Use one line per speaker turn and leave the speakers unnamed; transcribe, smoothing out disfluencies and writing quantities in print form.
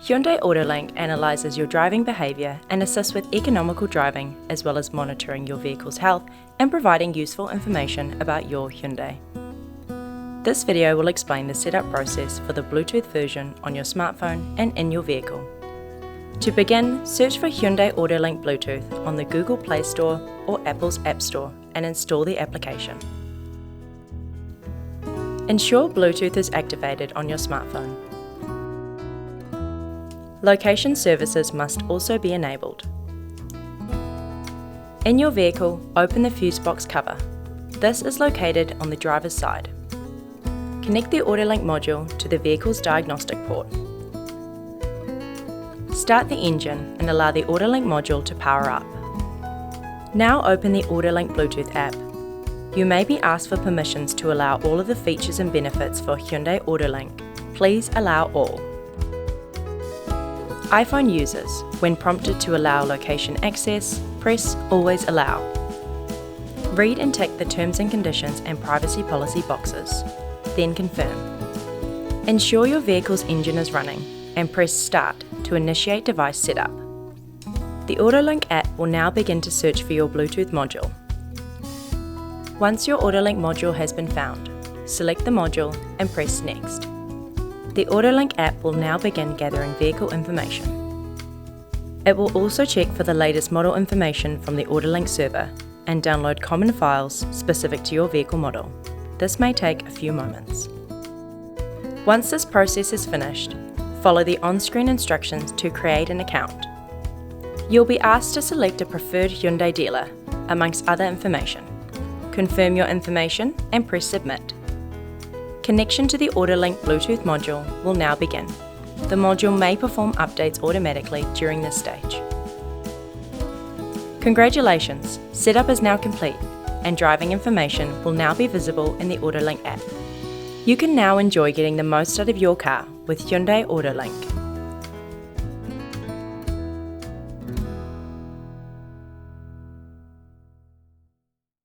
Hyundai AutoLink analyses your driving behaviour and assists with economical driving, as well as monitoring your vehicle's health and providing useful information about your Hyundai. This video will explain the setup process for the Bluetooth version on your smartphone and in your vehicle. To begin, search for Hyundai AutoLink Bluetooth on the Google Play Store or Apple's App Store and install the application. Ensure Bluetooth is activated on your smartphone. Location services must also be enabled. In your vehicle, open the fuse box cover. This is located on the driver's side. Connect the AutoLink module to the vehicle's diagnostic port. Start the engine and allow the AutoLink module to power up. Now open the AutoLink Bluetooth app. You may be asked for permissions to allow all of the features and benefits for Hyundai AutoLink. Please allow all. iPhone users, when prompted to allow location access, press Always Allow. Read and tick the terms and conditions and privacy policy boxes, then confirm. Ensure your vehicle's engine is running and press Start to initiate device setup. The AutoLink app will now begin to search for your Bluetooth module. Once your AutoLink module has been found, select the module and press Next. The AutoLink app will now begin gathering vehicle information. It will also check for the latest model information from the AutoLink server and download common files specific to your vehicle model. This may take a few moments. Once this process is finished, follow the on-screen instructions to create an account. You'll be asked to select a preferred Hyundai dealer, amongst other information. Confirm your information and press Submit. Connection to the AutoLink Bluetooth module will now begin. The module may perform updates automatically during this stage. Congratulations! Setup is now complete, and driving information will now be visible in the AutoLink app. You can now enjoy getting the most out of your car with Hyundai AutoLink.